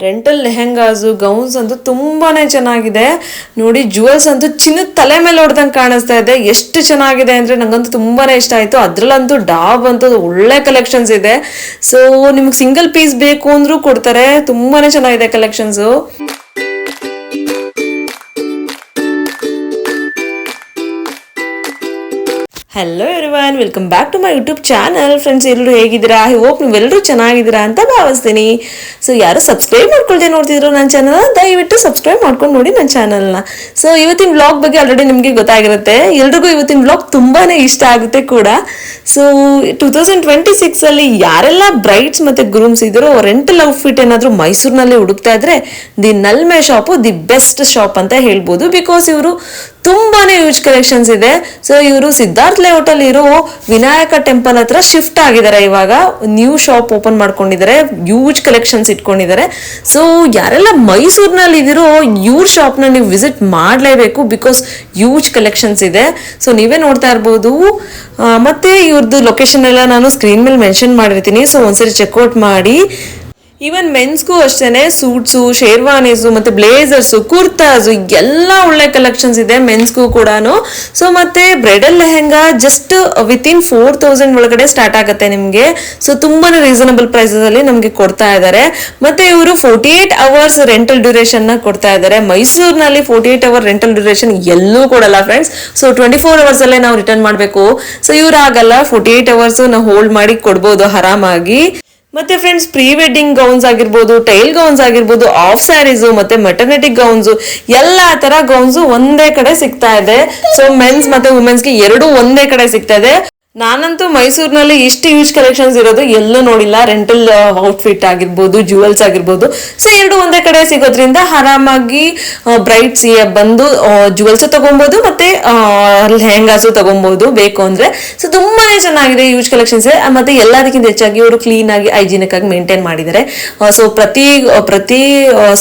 Rental lehengas gowns ಅಂತೂ ತುಂಬಾನೇ ಚೆನ್ನಾಗಿದೆ ನೋಡಿ. ಜುವೆಲ್ಸ್ ಅಂತೂ ಚಿನ್ನದ ತಲೆ ಮೇಲೆ ಹೊಡೆದಂಗೆ ಕಾಣಿಸ್ತಾ ಇದೆ. ಎಷ್ಟು ಚೆನ್ನಾಗಿದೆ ಅಂದ್ರೆ ನಂಗಂತೂ ತುಂಬಾನೇ ಇಷ್ಟ ಆಯ್ತು. ಅದ್ರಲ್ಲಂತೂ ಡಾಬ್ ಅಂತೂ ಒಳ್ಳೆ ಕಲೆಕ್ಷನ್ಸ್ ಇದೆ. ಸೊ ನಿಮ್ಗೆ ಸಿಂಗಲ್ ಪೀಸ್ ಬೇಕು ಅಂದ್ರೂ ಕೊಡ್ತಾರೆ. ತುಂಬಾನೇ ಚೆನ್ನಾಗಿದೆ collections. Hello everyone, welcome back to my YouTube channel. Friends, ಎಲ್ಲರೂ ಹೇಗಿದ್ದೀರಾ? ಐ ಹೋಪ್ ನೀವೆಲ್ಲರೂ ಚೆನ್ನಾಗಿದ್ದೀರಾ ಅಂತ ಭಾವಿಸ್ತೀನಿ. ಸೊ ಯಾರು ಸಬ್ಸ್ಕ್ರೈಬ್ ಮಾಡ್ಕೊಳ್ದೆ ನೋಡ್ತಿದ್ರು ನನ್ನ ಚಾನಲ್, ದಯವಿಟ್ಟು ಸಬ್ಸ್ಕ್ರೈಬ್ ಮಾಡ್ಕೊಂಡು ನೋಡಿ ನನ್ನ ಚಾನಲ್ನ. ಸೊ ಇವತ್ತಿನ ವ್ಲಾಗ್ ಬಗ್ಗೆ ಆಲ್ರೆಡಿ ನಿಮಗೆ ಗೊತ್ತಾಗಿರುತ್ತೆ. ಎಲ್ರಿಗೂ ಇವತ್ತಿನ ವ್ಲಾಗ್ ತುಂಬಾನೇ ಇಷ್ಟ ಆಗುತ್ತೆ ಕೂಡ. ಸೊ 2026 ಅಲ್ಲಿ ಯಾರೆಲ್ಲ ಬ್ರೈಡ್ಸ್ ಮತ್ತೆ ಗ್ರೂಮ್ಸ್ ಇದ್ರು ರೆಂಟಲ್ ಔಟ್ಫಿಟ್ ಏನಾದ್ರು ಮೈಸೂರಿನಲ್ಲಿ ಹುಡುಕ್ತಾ ಇದ್ರೆ the Nalme shop the best shop ಅಂತ ಹೇಳ್ಬೋದು. ಬಿಕಾಸ್ ಇವರು ತುಂಬಾನೇ ಯೂಜ್ ಕಲೆಕ್ಷನ್ಸ್ ಇದೆ. ಸೊ ಇವರು ಸಿದ್ಧಾರ್ಥ ಲೇಔಟ್ ಅಲ್ಲಿ ಇರೋ ವಿನಾಯಕ ಟೆಂಪಲ್ ಹತ್ರ ಶಿಫ್ಟ್ ಆಗಿದ್ದಾರೆ. ಇವಾಗ ನ್ಯೂ ಶಾಪ್ ಓಪನ್ ಮಾಡ್ಕೊಂಡಿದ್ದಾರೆ, ಯೂಜ್ ಕಲೆಕ್ಷನ್ಸ್ ಇಟ್ಕೊಂಡಿದ್ದಾರೆ. ಸೊ ಯಾರೆಲ್ಲ ಮೈಸೂರಿನಲ್ಲಿ ಇದಿರೋ ಇವ್ರ ಶಾಪ್ನ ನೀವು ವಿಸಿಟ್ ಮಾಡಲೇಬೇಕು. ಬಿಕಾಸ್ ಯೂಜ್ ಕಲೆಕ್ಷನ್ಸ್ ಇದೆ. ಸೊ ನೀವೇ ನೋಡ್ತಾ ಇರ್ಬೋದು. ಮತ್ತೆ ಇವ್ರದ್ದು ಲೊಕೇಶನ್ ಎಲ್ಲ ನಾನು ಸ್ಕ್ರೀನ್ ಮೇಲೆ ಮೆನ್ಷನ್ ಮಾಡಿರ್ತೀನಿ. ಸೊ ಒಂದ್ಸರಿ ಚೆಕ್ಔಟ್ ಮಾಡಿ. ಈವನ್ ಮೆನ್ಸ್ಗೂ ಅಷ್ಟೇನೆ ಸೂಟ್ಸು, ಶೇರ್ವಾನೀಸು ಮತ್ತೆ ಬ್ಲೇಸರ್ಸು, ಕುರ್ತಾಸು ಎಲ್ಲ ಒಳ್ಳೆ ಕಲೆಕ್ಷನ್ಸ್ ಇದೆ ಮೆನ್ಸ್ಗೂ ಕೂಡ. ಸೊ ಮತ್ತೆ ಬ್ರೈಡಲ್ ಲೆಹೆಂಗಾ ಜಸ್ಟ್ ವಿತಿನ್ 4000 ಒಳಗಡೆ ಸ್ಟಾರ್ಟ್ ಆಗುತ್ತೆ ನಿಮಗೆ. ಸೊ ತುಂಬಾನೇ ರೀಸನಬಲ್ ಪ್ರೈಸಸ್ ಅಲ್ಲಿ ನಮಗೆ ಕೊಡ್ತಾ ಇದ್ದಾರೆ. ಮತ್ತೆ ಇವರು 48 ಅವರ್ಸ್ ರೆಂಟಲ್ ಡ್ಯೂರೇಷನ್ ನ ಕೊಡ್ತಾ ಇದ್ದಾರೆ. ಮೈಸೂರಿನಲ್ಲಿ 48 ಅವರ್ ರೆಂಟಲ್ ಡ್ಯೂರೇಷನ್ ಎಲ್ಲೂ ಕೊಡಲ್ಲ ಫ್ರೆಂಡ್ಸ್. ಸೊ 24 ಅವರ್ಸ್ ಅಲ್ಲೇ ನಾವು ರಿಟರ್ನ್ ಮಾಡಬೇಕು. ಸೊ ಇವ್ರು ಆಗಲ್ಲ, 48 ಅವರ್ಸ್ ನಾವು ಹೋಲ್ಡ್ ಮಾಡಿ ಕೊಡ್ಬೋದು ಆರಾಮಾಗಿ. ಮತ್ತೆ ಫ್ರೆಂಡ್ಸ್, ಪ್ರೀ ವೆಡ್ಡಿಂಗ್ ಗೌನ್ಸ್ ಆಗಿರ್ಬೋದು, ಟೈಲ್ ಗೌನ್ಸ್ ಆಗಿರ್ಬೋದು, ಆಫ್ ಸ್ಯಾರೀಸು ಮತ್ತೆ ಮೆಟರ್ನಿಟಿ ಗೌನ್ಸು, ಎಲ್ಲಾ ತರ ಗೌನ್ಸು ಒಂದೇ ಕಡೆ ಸಿಗ್ತಾ ಇದೆ. ಸೊ ಮೆನ್ಸ್ ಮತ್ತೆ ವುಮೆನ್ಸ್ಗೆ ಎರಡು ಒಂದೇ ಕಡೆ ಸಿಗ್ತಾ ಇದೆ. ನಾನಂತೂ ಮೈಸೂರಿನಲ್ಲಿ ಇಷ್ಟು ಯೂಜ್ ಕಲೆಕ್ಷನ್ಸ್ ಇರೋದು ಎಲ್ಲೂ ನೋಡಿಲ್ಲ. ರೆಂಟಲ್ ಔಟ್ಫಿಟ್ ಆಗಿರ್ಬೋದು, ಜುವೆಲ್ಸ್ ಆಗಿರ್ಬೋದು, ಸೊ ಎರಡು ಒಂದೇ ಕಡೆ ಸಿಗೋದ್ರಿಂದ ಆರಾಮಾಗಿ ಬ್ರೈಡ್ಸ್ ಬಂದು ಜುವೆಲ್ಸ್ ತಗೊಬಹುದು ಮತ್ತೆ ಲೆಹೆಂಗಾಸು ತಗೊಬಹುದು ಬೇಕು ಅಂದ್ರೆ. ಸೊ ತುಂಬಾನೇ ಚೆನ್ನಾಗಿದೆ ಯೂಜ್ ಕಲೆಕ್ಷನ್ಸ್. ಮತ್ತೆ ಎಲ್ಲದಕ್ಕಿಂತ ಹೆಚ್ಚಾಗಿ ಇವರು ಕ್ಲೀನ್ ಆಗಿ ಹೈಜಿನಿಕ್ ಆಗಿ ಮೇಂಟೈನ್ ಮಾಡಿದ್ದಾರೆ. ಸೊ ಪ್ರತಿ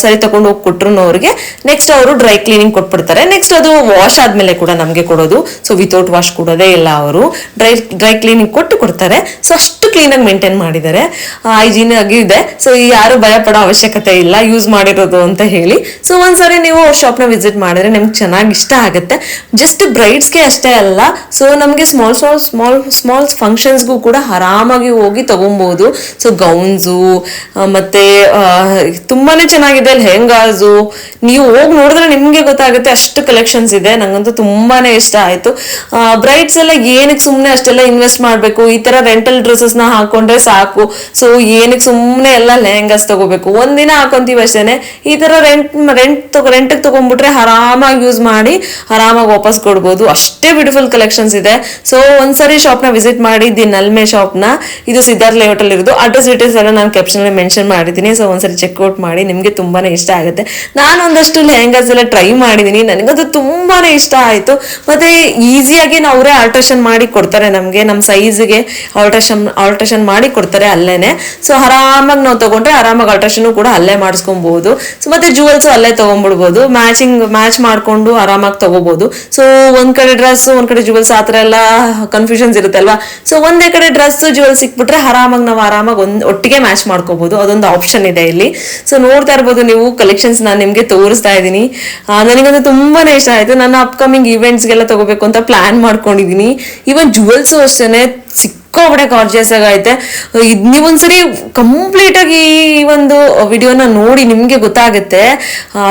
ಸರಿ ತಗೊಂಡು ಹೋಗಿ ಕೊಟ್ರು ಅವ್ರಿಗೆ ನೆಕ್ಸ್ಟ್ ಅವರು ಡ್ರೈ ಕ್ಲೀನಿಂಗ್ ಕೊಟ್ಬಿಡ್ತಾರೆ. ನೆಕ್ಸ್ಟ್ ಅದು ವಾಶ್ ಆದ್ಮೇಲೆ ಕೂಡ ನಮಗೆ ಕೊಡೋದು. ಸೊ ವಿತೌಟ್ ವಾಶ್ ಕೊಡೋದೇ ಇಲ್ಲ ಅವರು, ಡ್ರೈ ಕ್ಲೀನಿಂಗ್ ಕೊಡ್ತಾರೆ. ಸೊ ಅಷ್ಟು ಕ್ಲೀನ್ ಆಗಿ ಮೇಂಟೈನ್ ಮಾಡಿದ್ದಾರೆ, ಹೈಜೀನ್ ಆಗಿ ಇದೆ. ಸೊ ಯಾರು ಭಯ ಪಡೋ ಅವಶ್ಯಕತೆ ಇಲ್ಲ ಯೂಸ್ ಮಾಡಿರೋದು ಅಂತ ಹೇಳಿ. ಸೊ ಒಂದ್ಸರಿ ನೀವು ಶಾಪ್ ನ ವಿಸಿಟ್ ಮಾಡಿದ್ರೆ ನಿಮ್ಗೆ ಚೆನ್ನಾಗಿ ಇಷ್ಟ ಆಗುತ್ತೆ. ಜಸ್ಟ್ ಬ್ರೈಡ್ಸ್ಗೆ ಅಷ್ಟೇ ಅಲ್ಲ, ಸೊ ನಮ್ಗೆ ಸ್ಮಾಲ್ ಫಂಕ್ಷನ್ಸ್ಗೂ ಕೂಡ ಆರಾಮಾಗಿ ಹೋಗಿ ತಗೊಬಹುದು. ಸೊ ಗೌನ್ಸು ಮತ್ತೆ ತುಂಬಾನೇ ಚೆನ್ನಾಗಿದೆ. ಲೆಹೆಂಗಾಸು ನೀವು ಹೋಗಿ ನೋಡಿದ್ರೆ ನಿಮ್ಗೆ ಗೊತ್ತಾಗುತ್ತೆ, ಅಷ್ಟು ಕಲೆಕ್ಷನ್ಸ್ ಇದೆ. ನಂಗಂತೂ ತುಂಬಾನೇ ಇಷ್ಟ ಆಯ್ತು. ಬ್ರೈಡ್ಸ್ ಎಲ್ಲ ಏನಕ್ಕೆ ಸುಮ್ನೆ ಅಷ್ಟೆಲ್ಲ ಇನ್ವೆಸ್ಟ್ ಮಾಡ್ಬೇಕು, ಈ ತರ ರೆಂಟಲ್ ಡ್ರೆಸ್ಸಸ್ ನ ಹಾಕೊಂಡ್ರೆ ಸಾಕು. ಸೊ ಏನಕ್ಕೆ ಸುಮ್ನೆ ಎಲ್ಲ ಲೆಹೆಂಗಾಸ್ ತಗೋಬೇಕು, ಒಂದಿನ ಹಾಕೊಂತೀವಿ ಅಷ್ಟೇನೆ. ಈ ತರ ರೆಂಟ್ ತಗೊಂಡ್ಬಿಟ್ರೆ ಆರಾಮಾಗಿ ಯೂಸ್ ಮಾಡಿ ಆರಾಮಾಗಿ ವಾಪಸ್ ಕೊಡ್ಬೋದು. ಅಷ್ಟೇ ಬ್ಯೂಟಿಫುಲ್ ಕಲೆಕ್ಷನ್ಸ್ ಇದೆ. ಸೊ ಒಂದ್ಸರಿ ಶಾಪ್ ನ ವಿಸಿಟ್ ಮಾಡಿ, ದಿ ನಲ್ಮೆ ಶಾಪ್ ನ. ಇದು ಸಿದ್ಧಾರ್ಥ ಲೇಔಟ್ ಅಲ್ಲಿ ಇರೋದು. ಅಡ್ರೆಸ್ ಡೀಟೇಲ್ಸ್ ಎಲ್ಲ ನಾನು ಕ್ಯಾಪ್ಷನ್ ಅಲ್ಲಿ ಮೆನ್ಷನ್ ಮಾಡಿದ್ದೀನಿ. ಸೊ ಒಂದ್ಸರಿ ಚೆಕ್ಔಟ್ ಮಾಡಿ, ನಿಮ್ಗೆ ತುಂಬಾನೇ ಇಷ್ಟ ಆಗುತ್ತೆ. ನಾನು ಒಂದಷ್ಟು ಲೆಹೆಂಗಾಸ್ ಎಲ್ಲ ಟ್ರೈ ಮಾಡಿದೀನಿ, ನನಗದು ತುಂಬಾನೇ ಇಷ್ಟ ಆಯ್ತು. ಮತ್ತೆ ಈಸಿಯಾಗಿ ಅವರೇ ಆಲ್ಟ್ರೇಷನ್ ಮಾಡಿ ಕೊಡ್ತಾರೆ ನಮ್ಗೆ, ನಮ್ಮ ಸೈಜ್ಗೆ ಆಲ್ಟ್ರೇಷನ್ ಮಾಡಿ ಕೊಡ್ತಾರೆ ಅಲ್ಲೇನೆ. ಸೊ ಆರಾಮಾಗಿ ನಾವು ತಗೊಂಡ್ರೆ ಆರಾಮಾಗಿ ಆಲ್ಟ್ರೇಷನ್ ಕೂಡ ಅಲ್ಲೇ ಮಾಡಿಸ್ಕೊಬಹುದು. ಸೊ ಮತ್ತೆ ಜುವೆಲ್ಸ್ ಅಲ್ಲೇ ತಗೊಂಡ್ಬಿಡ್ಬೋದು, ಮ್ಯಾಚ್ ಮಾಡ್ಕೊಂಡು ಆರಾಮಾಗಿ ತಗೋಬಹುದು. ಸೊ ಒಂದ್ ಕಡೆ ಡ್ರೆಸ್ ಒಂದ್ ಕಡೆ ಜುವೆಲ್ಸ್ ಆತರ ಎಲ್ಲ ಕನ್ಫ್ಯೂಷನ್ಸ್ ಇರುತ್ತೆ ಅಲ್ವಾ. ಸೊ ಒಂದೇ ಕಡೆ ಡ್ರೆಸ್ ಜುವೆಲ್ಸ್ ಸಿಕ್ಬಿಟ್ರೆ ನಾವು ಆರಾಮಾಗಿ ಒಟ್ಟಿಗೆ ಮ್ಯಾಚ್ ಮಾಡ್ಕೋಬಹುದು. ಅದೊಂದು ಆಪ್ಷನ್ ಇದೆ ಇಲ್ಲಿ. ಸೊ ನೋಡ್ತಾ ಇರ್ಬೋದು ನೀವು ಕಲೆಕ್ಷನ್ಸ್ ನಾನು ನಿಮ್ಗೆ ತೋರಿಸ್ತಾ ಇದ್ದೀನಿ. ನನಗಂತೂ ತುಂಬಾನೇ ಇಷ್ಟ ಆಯ್ತು. ನನ್ನ ಅಪ್ಕಮಿಂಗ್ ಇವೆಂಟ್ಸ್ಗೆಲ್ಲ ತಗೋಬೇಕು ಅಂತ ಪ್ಲಾನ್ ಮಾಡ್ಕೊಂಡಿದೀನಿ. ಇವನ್ ಜುವೆಲ್ಸ್ ಅಷ್ಟೇನೆ ಸಿಕ್ಕಾಪಟ್ಟೆ ಗಾರ್ಜಿಯಸ್ ಆಗೈತೆ. ನೀವೊಂದ್ಸರಿ ಕಂಪ್ಲೀಟ್ ಆಗಿ ಈ ಒಂದು ವಿಡಿಯೋನ ನೋಡಿ ನಿಮ್ಗೆ ಗೊತ್ತಾಗುತ್ತೆ,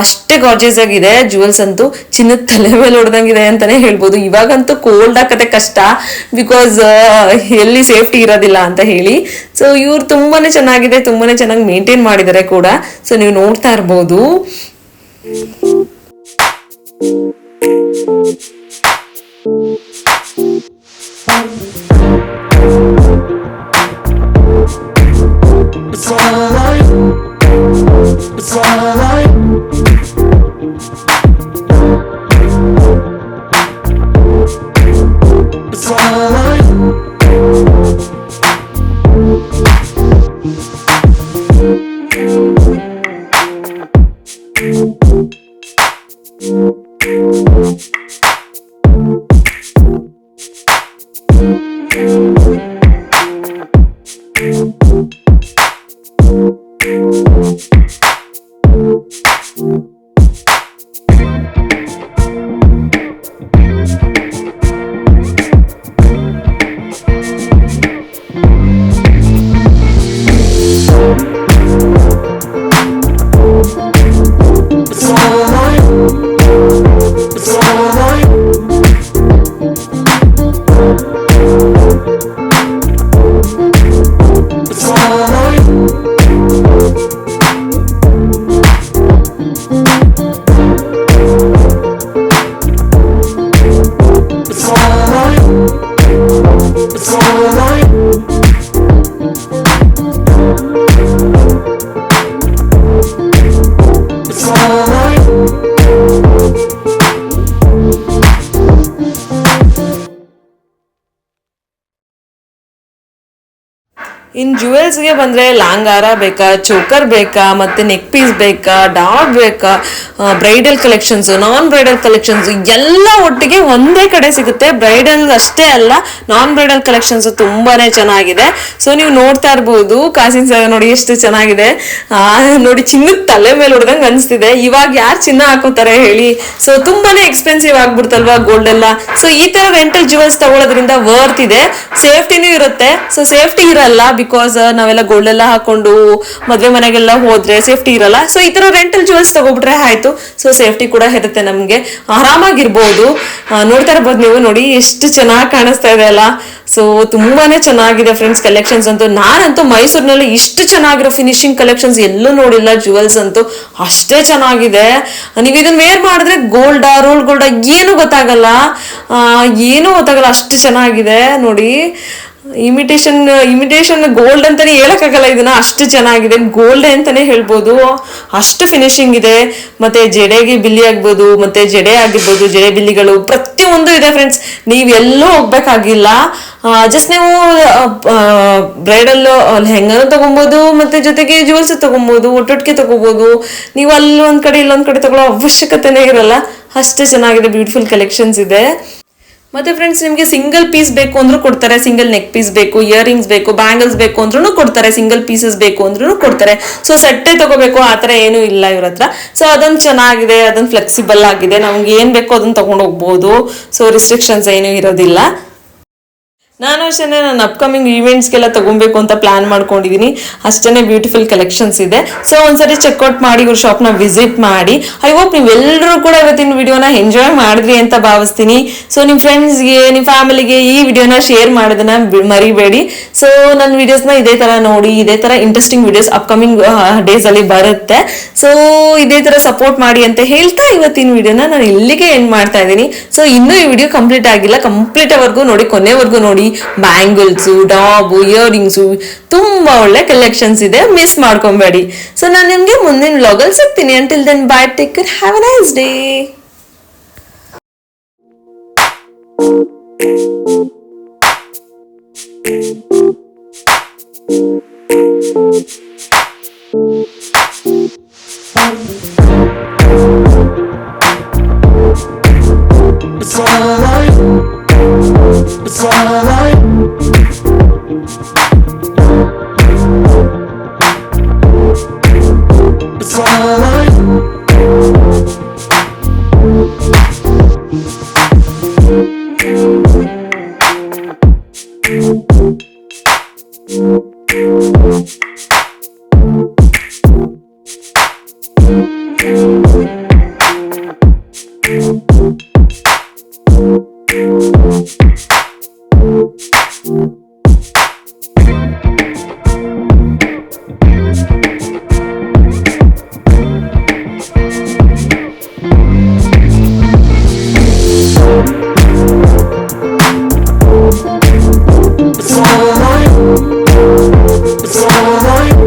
ಅಷ್ಟೇ ಗಾರ್ಜಿಯಸ್ ಆಗಿದೆ. ಜುವೆಲ್ಸ್ ಅಂತೂ ಚಿನ್ನದ ತಲೆ ಮೇಲೆ ಹೊಡೆದಂಗಿದೆ ಅಂತಾನೆ ಹೇಳ್ಬೋದು. ಇವಾಗಂತೂ ಕೋಲ್ಡ್ ಆಗತ್ತೆ ಕಷ್ಟ, ಬಿಕಾಸ್ ಎಲ್ಲಿ ಸೇಫ್ಟಿ ಇರೋದಿಲ್ಲ ಅಂತ ಹೇಳಿ. ಸೊ ಇವ್ರು ತುಂಬಾನೇ ಚೆನ್ನಾಗಿದೆ, ತುಂಬಾನೇ ಚೆನ್ನಾಗಿ ಮೇಂಟೈನ್ ಮಾಡಿದ್ದಾರೆ ಕೂಡ. ಸೊ ನೀವು ನೋಡ್ತಾ ಇರ್ಬೋದು. It's alright. It's alright. It's alright. ಇನ್ನು ಜುವೆಲ್ಸ್ಗೆ ಬಂದರೆ ಲಾಂಗಾರ ಬೇಕಾ, ಚೋಕರ್ ಬೇಕಾ, ಮತ್ತು ನೆಕ್ ಪೀಸ್ ಬೇಕಾ, ಡಾಟ್ ಬೇಕಾ, bridal collections, non bridal collections ಎಲ್ಲ ಒಟ್ಟಿಗೆ ಒಂದೇ ಕಡೆ ಸಿಗುತ್ತೆ. ಬ್ರೈಡಲ್ ಅಷ್ಟೇ ಅಲ್ಲ, ನಾನ್ ಬ್ರೈಡಲ್ ಕಲೆಕ್ಷನ್ಸು ತುಂಬಾ ಚೆನ್ನಾಗಿದೆ. ಸೊ ನೀವು ನೋಡ್ತಾ ಇರ್ಬೋದು ಕಾಸಿನ ಸರ ನೋಡಿ ಎಷ್ಟು ಚೆನ್ನಾಗಿದೆ. ನೋಡಿ ಚಿನ್ನದ ತಲೆ ಮೇಲೆ ಹೊಡೆದಂಗೆ ಅನಿಸ್ತಿದೆ. ಇವಾಗ ಯಾರು ಚಿನ್ನ ಹಾಕೋತಾರೆ ಹೇಳಿ? ಸೊ ತುಂಬಾನೇ ಎಕ್ಸ್ಪೆನ್ಸಿವ್ ಆಗ್ಬಿಡ್ತಲ್ವಾ ಗೋಲ್ಡ್ ಎಲ್ಲ. ಸೊ ಈ ತರ ರೆಂಟಲ್ ಜುವೆಲ್ಸ್ ತಗೊಳ್ಳೋದ್ರಿಂದ ವರ್ತ್ ಇದೆ, ಸೇಫ್ಟಿನೂ ಇರುತ್ತೆ. ಸೊ ಸೇಫ್ಟಿ ಇರಲ್ಲ ಬಿಕಾಸ್ ನಾವೆಲ್ಲ ಗೋಲ್ಡ್ ಎಲ್ಲ ಹಾಕೊಂಡು ಮದ್ವೆ ಮನೆಗೆಲ್ಲ ಹೋದ್ರೆ ಸೇಫ್ಟಿ ಇರಲ್ಲ. ಸೊ ಈ ತರ ರೆಂಟಲ್ ಜುವೆಲ್ಸ್ ತಗೋಬಿಟ್ರೆ ಆಯ್ತು. ಸೊ ಸೇಫ್ಟಿ ಕೂಡ ಇರುತ್ತೆ, ನಮ್ಗೆ ಆರಾಮಾಗಿರ್ಬೋದು. ನೋಡ್ತಾ ಇರ್ಬೋದು ನೀವು, ನೋಡಿ ಎಷ್ಟು ಚೆನ್ನಾಗಿ ಕಾಣಿಸ್ತಾ ಇದೆ ಅಲ್ಲ. ಸೊ ತುಂಬಾನೇ ಚೆನ್ನಾಗಿದೆ ಫ್ರೆಂಡ್ಸ್ ಕಲೆಕ್ಷನ್ಸ್ ಅಂತೂ. ನಾನಂತೂ ಮೈಸೂರಿನಲ್ಲಿ ಇಷ್ಟು ಚೆನ್ನಾಗಿರೋ ಫಿನಿಶಿಂಗ್ ಕಲೆಕ್ಷನ್ಸ್ ಎಲ್ಲೂ ನೋಡಿಲ್ಲ. ಜುವೆಲ್ಸ್ ಅಂತೂ ಅಷ್ಟೇ ಚೆನ್ನಾಗಿದೆ. ನೀವು ಇದನ್ನ ವೇರ್ ಮಾಡಿದ್ರೆ ಗೋಲ್ಡಾ ರೋಲ್ ಗೋಲ್ಡಾ ಏನು ಗೊತ್ತಾಗಲ್ಲ, ಅಷ್ಟು ಚೆನ್ನಾಗಿದೆ ನೋಡಿ. ಇಮಿಟೇಷನ್ ಗೋಲ್ಡ್ ಅಂತಾನೆ ಹೇಳಕ್ಕಾಗಲ್ಲ ಇದನ್ನ, ಅಷ್ಟು ಚೆನ್ನಾಗಿದೆ. ಗೋಲ್ಡ್ ಅಂತಾನೆ ಹೇಳ್ಬೋದು, ಅಷ್ಟು ಫಿನಿಶಿಂಗ್ ಇದೆ. ಮತ್ತೆ ಜಡೆಗೆ ಬಿಲ್ಲಿ ಆಗ್ಬೋದು, ಮತ್ತೆ ಜಡೆ ಆಗಿರ್ಬೋದು, ಜಡೆ ಬಿಲ್ಲಿಗಳು ಪ್ರತಿಯೊಂದು ಇದೆ ಫ್ರೆಂಡ್ಸ್. ನೀವು ಎಲ್ಲೂ ಹೋಗ್ಬೇಕಾಗಿಲ್ಲ. ಜಸ್ಟ್ ನೀವು ಬ್ರೈಡಲ್ ಲೆಹಂಗಾನು ತಗೊಬೋದು, ಮತ್ತೆ ಜೊತೆಗೆ ಜುವೆಲ್ಸ್ ತಗೊಬೋದು, ಒಟ್ಟೊಟ್ಟಿಗೆ ತಗೋಬಹುದು. ನೀವು ಅಲ್ಲೊಂದ್ ಕಡೆ ಇಲ್ಲೊಂದ್ ಕಡೆ ತಗೊಳ್ಳೋ ಅವಶ್ಯಕತೆನೇ ಇರಲ್ಲ, ಅಷ್ಟೇ ಚೆನ್ನಾಗಿದೆ. ಬ್ಯೂಟಿಫುಲ್ ಕಲೆಕ್ಷನ್ಸ್ ಇದೆ. ಮತ್ತೆ ಫ್ರೆಂಡ್ಸ್ ನಿಮಗೆ ಸಿಂಗಲ್ ಪೀಸ್ ಬೇಕು ಅಂದ್ರೂ ಕೊಡ್ತಾರೆ, ಸಿಂಗಲ್ ನೆಕ್ ಪೀಸ್ ಬೇಕು, ಇಯರಿಂಗ್ಸ್ ಬೇಕು, ಬ್ಯಾಂಗಲ್ಸ್ ಬೇಕು ಅಂದ್ರೂ ಕೊಡ್ತಾರೆ, ಸಿಂಗಲ್ ಪೀಸಸ್ ಬೇಕು ಅಂದ್ರೂ ಕೊಡ್ತಾರೆ. ಸೊ ಸೆಟ್ಟೇ ತಗೋಬೇಕು ಆ ಥರ ಏನೂ ಇಲ್ಲ ಇವ್ರ ಹತ್ರ. ಸೊ ಅದೊಂದು ಚೆನ್ನಾಗಿದೆ, ಅದೊಂದು ಫ್ಲೆಕ್ಸಿಬಲ್ ಆಗಿದೆ, ನಮ್ಗೆ ಏನು ಬೇಕೋ ಅದನ್ನ ತಗೊಂಡು ಹೋಗ್ಬೋದು. ಸೊ ರಿಸ್ಟ್ರಿಕ್ಷನ್ಸ್ ಏನೂ ಇರೋದಿಲ್ಲ. ನಾನು ಅಷ್ಟೇ ನಾನು ಅಪ್ಕಮಿಂಗ್ ಈವೆಂಟ್ಸ್ಗೆಲ್ಲ ತಗೊಬೇಕು ಅಂತ ಪ್ಲಾನ್ ಮಾಡ್ಕೊಂಡಿದ್ದೀನಿ. ಅಷ್ಟೇ ಬ್ಯೂಟಿಫುಲ್ ಕಲೆಕ್ಷನ್ಸ್ ಇದೆ. ಸೊ ಒಂದ್ಸರಿ ಚೆಕ್ಔಟ್ ಮಾಡಿ ಇವ್ರ ಶಾಪ್ನ ವಿಸಿಟ್ ಮಾಡಿ. ಐ ಹೋಪ್ ನೀವೆಲ್ಲರೂ ಕೂಡ ಇವತ್ತಿನ ವಿಡಿಯೋನ ಎಂಜಾಯ್ ಮಾಡಿದ್ರಿ ಅಂತ ಭಾವಿಸ್ತೀನಿ. ಸೊ ನಿಮ್ಮ ಫ್ರೆಂಡ್ಸ್ಗೆ, ನಿಮ್ಮ ಫ್ಯಾಮಿಲಿಗೆ ಈ ವಿಡಿಯೋನ ಶೇರ್ ಮಾಡೋದನ್ನ ಮರಿಬೇಡಿ. ಸೊ ನನ್ನ ವಿಡಿಯೋಸ್ನ ಇದೇ ಥರ ನೋಡಿ, ಇದೇ ಥರ ಇಂಟ್ರೆಸ್ಟಿಂಗ್ ವಿಡಿಯೋಸ್ ಅಪ್ಕಮಿಂಗ್ ಡೇಸಲ್ಲಿ ಬರುತ್ತೆ. ಸೊ ಇದೇ ಥರ ಸಪೋರ್ಟ್ ಮಾಡಿ ಅಂತ ಹೇಳ್ತಾ ಇವತ್ತಿನ ವಿಡಿಯೋನ ನಾನು ಇಲ್ಲಿಗೆ ಎಂಡ್ ಮಾಡ್ತಾ ಇದ್ದೀನಿ. ಸೊ ಇನ್ನೂ ಈ ವಿಡಿಯೋ ಕಂಪ್ಲೀಟ್ ಆಗಿಲ್ಲ, ಕಂಪ್ಲೀಟ್ ಅವರೆಗೂ ನೋಡಿ, ಕೊನೆವರೆಗೂ ನೋಡಿ. ಬ್ಯಾಂಗಲ್ಸು, ಡಾಬು, ಇಯರಿಂಗ್ಸು ತುಂಬಾ ಒಳ್ಳೆ ಕಲೆಕ್ಷನ್ಸ್ ಇದೆ, ಮಿಸ್ ಮಾಡ್ಕೊಬೇಡಿ. ಸೊ ನಾನು ನಿಮ್ಗೆ ಮುಂದಿನ ವ್ಲಾಗಲ್ಲಿ ಸಿಗ್ತೀನಿ. Until then bye, take care, have a nice day. It's alright. It's alright. It's alright. It's alright.